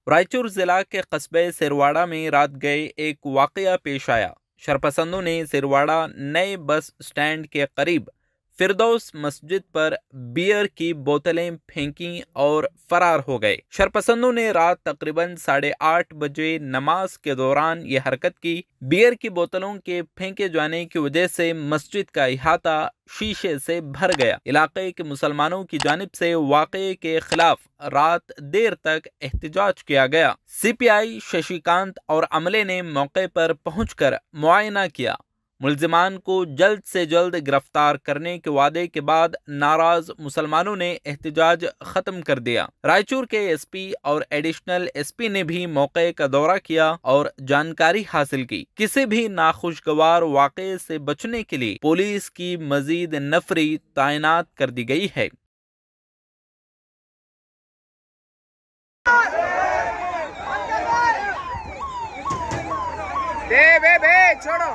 रायचूर जिला के कस्बे सिरवाड़ा में रात गए एक वाकया पेश आया। शरपसंदों ने सिरवाड़ा नए बस स्टैंड के करीब फिरदौस मस्जिद पर बियर की बोतलें फेंकी और फरार हो गए। शरपसंदों ने रात तकरीबन 8:30 बजे नमाज के दौरान ये हरकत की। बियर की बोतलों के फेंके जाने की वजह से मस्जिद का इहाता शीशे से भर गया। इलाके के मुसलमानों की जानिब से वाक़े के खिलाफ रात देर तक एहतजाज किया गया। CPI शशिकांत और अमले ने मौके पर पहुंचकर मुआयना किया। मुल्जिमान को जल्द से जल्द गिरफ्तार करने के वादे के बाद नाराज मुसलमानों ने एहतजाज खत्म कर दिया। रायचूर के SP और एडिशनल SP ने भी मौके का दौरा किया और जानकारी हासिल की। किसी भी नाखुशगवार वाक़े से बचने के लिए पुलिस की मजीद नफरी तैनात कर दी गई है। बे छोड़ो।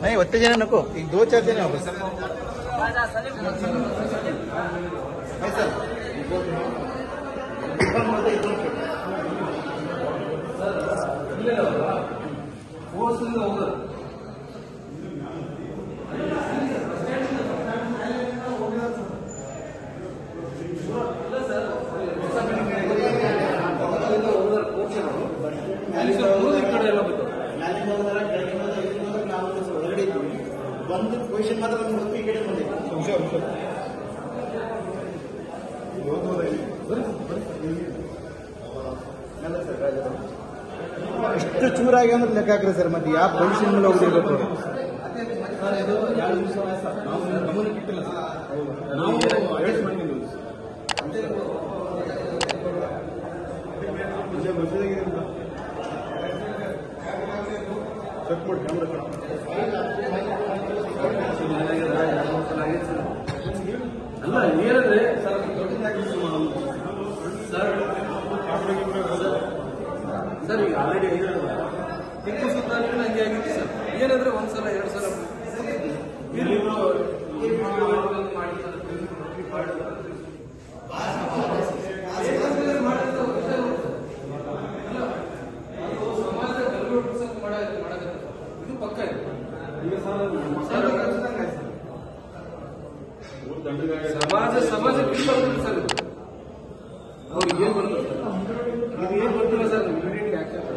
नहीं उतने जने नको, 2-4 जने बस। ಒಂದು ಪೊಸಿಷನ್ ಮಾತ್ರ ಒಂದು ಈ ಕಡೆ ಬಂದಿದೆ. ಎಷ್ಟು ಚೂರಾಗಿ ಅಂದ್ರೆ ಲೆಕ್ಕ ಹಾಕ್ರಿ ಸರ್. ಮತ್ತೆ ಯಾವ ಪೊಸಿಷನ್ ಮೇಲೆ ಹೋಗಿರ್ಬೇಕು ಸರ್? ಇದು 2 ದಿವಸ ಸರ್ ನಾವು ಗಮನಕ್ಕೆ ಇಟ್ಟಿಲ್ಲ ಸರ್. ನಾವು ಅಡ್ಜಸ್ಟ್ ಮಾಡ್ಕೊಂಡಿದ್ದೀವಿ ಚೆಕ್ ಮಾಡಿ ಕ್ಯಾಮ್ರಾ ಅಲ್ಲ ಏನಂದ್ರೆ ಸರ್ ಸರ್ ಈಗ ಆಲ್ರೆಡಿ ಟಿಪ್ಪು ಸುಲ್ತಾನ್ ಹಂಗೆ ಆಗಿತ್ತು ಸರ್. ಏನಂದ್ರೆ 1 ಸಲ 2 ಸಲ ಇದು ಪಕ್ಕ ಇದೆ. ಸಮಾಜ ಬಿಟ್ಟು ಸರ್ ಅವ್ರಿಗೆ ಏನ್ ಬರ್ತದೆ ಇದು ಏನ್ ಬರ್ತಿಲ್ಲ ಸರ್. ಇಮಿಡಿಯೇಟ್ ಆಕ್ಷನ್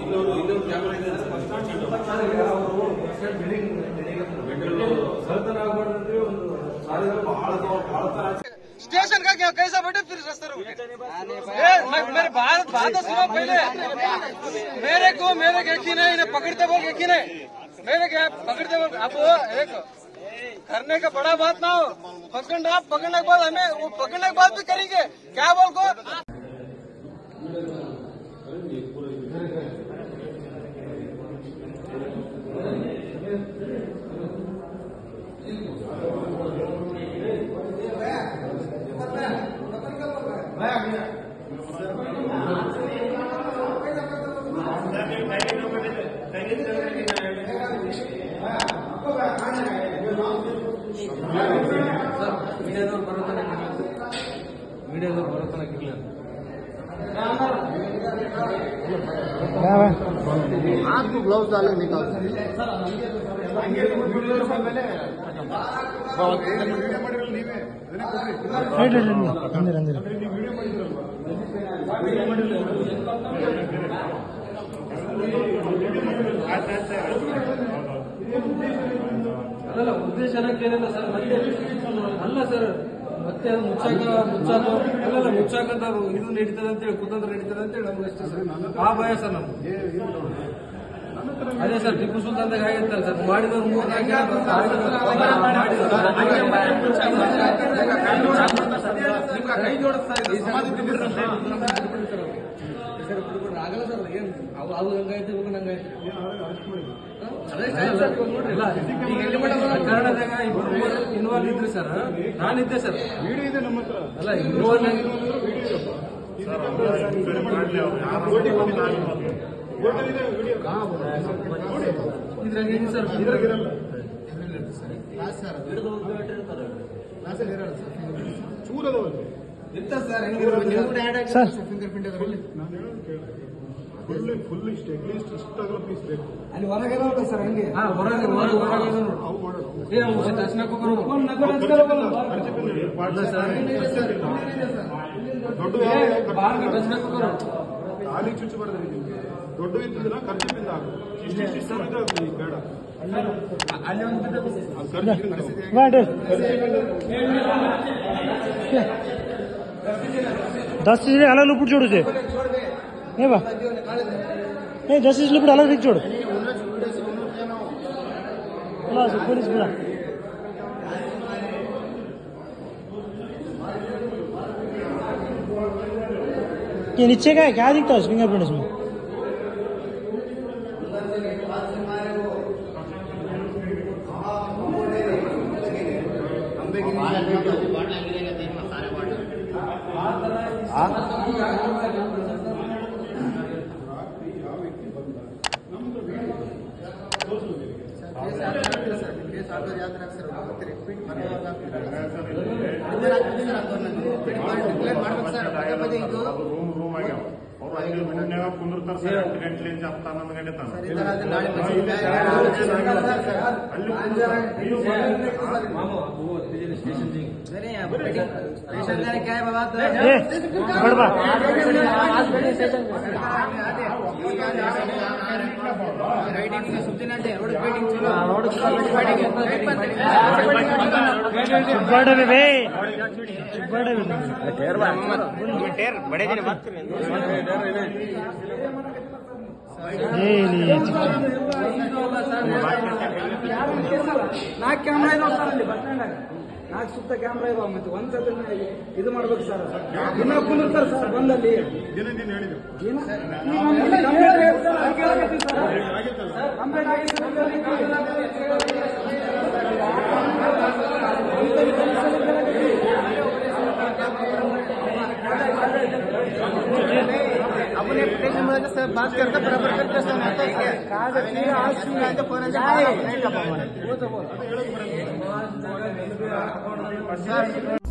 ಇನ್ನೊಂದು ಕ್ಯಾಮರಾ ಇದೆ ಸಲ್ತನ ಆಗ್ಬಾರ್ದಂದ್ರೆ ಒಂದು ಬಹಳ स्टेशन का क्या कैसा बैठे फिर रास्ते मेरे बात सुनो पहले। मेरे यकीन है इन्हें पकड़ते बोल यकीन है मेरे क्या पकड़ते बोल। अब एक करने का बड़ा बात ना हो। पकड़ने के बाद हमें वो पकड़ने के बाद भी करेंगे क्या बोल को। आपको ग्लव्स डाले निकाल ಅಲ್ಲ ಉದ್ದೇಶ ಏನಲ್ಲ ಸರ್. ಮತ್ತೆ ಅಲ್ಲ ಸರ್ ಮತ್ತೆ ಅದು ಮುಚ್ಚಾಕಂತ ಇದು ನಡೀತದೆ ಅಂತೇಳಿ ಕುತಂತ್ರ ನಡೀತದೆ ಅಂತೇಳಿ ನಮ್ಗೆ ಅಷ್ಟೇ ಸರ್. ಆ ಭಯ ಸರ್ ನಮ್ಗೆ. ಅದೇ ಸರ್ ಟಿಪ್ಪು ಸುಲ್ತಾನ್ದಾಗ ಆಗಿತ್ತಲ್ಲ ಸರ್ ಮಾಡಿದವ್ರು 3-4 ಜನ ಕೈ ಜೋಡಿಸ್ತಾರೆ. ಸರ್ ಆಗಲ್ಲ ಸರ್ ಏನ್ ಅವು ಹಂಗಾಯ್ತು ಇವಾಗ ಹಂಗಾಯ್ತು ಕನ್ನಡದಾಗ ಇನ್ವಾಲ್ವ್ ಇದ್ರಿ ಸರ್ ನಾನಿದ್ದೆ ಸರ್ ವಿಡಿಯೋ ಇದೆ ನಮ್ಮ ಹತ್ರ ಅಲ್ಲ ಇನ್ವಾಲ್ವ್ ಇದ್ರಾಗ ಏನು ಸರ್ ಇದ್ರಾಗಿರಲ್ಲ ಚೂರದವಲ್ಲ ಸರ್ ಫಿಂಗರ್ ಪ್ರಿಂಟ್ ಅದರಲ್ಲಿ ನಾನು ಹೇಳೋದು ಕೇಳಿ ಫುಲ್ ಇಷ್ಟು ಅಟ್ಲೀಸ್ಟ್ ಇಷ್ಟಾಗಲೂ ಪೀಸ್ ಬೇಕು ಅಲ್ಲಿ ಹೊರಗೆ ಸರ್ ಹಂಗೆ ಹೊರಗೆ ಅವು ಮಾಡೋದು ದರ್ಶನ ಖಾಲಿ ಚುಚ್ಚಬಾರ್ದು ನಿಮಗೆ ದೊಡ್ಡ ಇದ್ದಿಲ್ಲ ಖರ್ಚಿನಿಂದ ಆಗುತ್ತೆ ಇಷ್ಟು ಬೇಡ ಅಲ್ಲಿ ಒಂದು दस चीजें अलग लुपुट जोड़ू थे नहीं बा नहीं 10 चीज लुपुट अलग जोड़ पुलिस बुला ये नीचे का है क्या दिखता है फिंगरप्रिंट इसमें ಕುಂದಿರ್ತಾರೆ ಸರ್ 8 ಗಂಟೆಲಿಂದ 11 ಗಂಟೆ ತನಕ ನಾಲ್ಕು ಕ್ಯಾಮ್ರಾ ಇದಾವ ಸರ್ ಅಲ್ಲಿ ಬಸ್ ಸ್ಟ್ಯಾಂಡ್ ನಾಲ್ಕು ಸುತ್ತ ಕ್ಯಾಮ್ರಾ ಇದಾವ ಮತ್ತೆ ಒಂದ್ಸಲ ಇದು ಮಾಡ್ಬೇಕು ಸರ್ ದಿನ ಕುಂದಿರ್ತಾರೆ ಸರ್ ಬಂದಲ್ಲಿ ದಿನ ಹೇಳಿದ್ರು अपने सर बात करते बराबर करते सर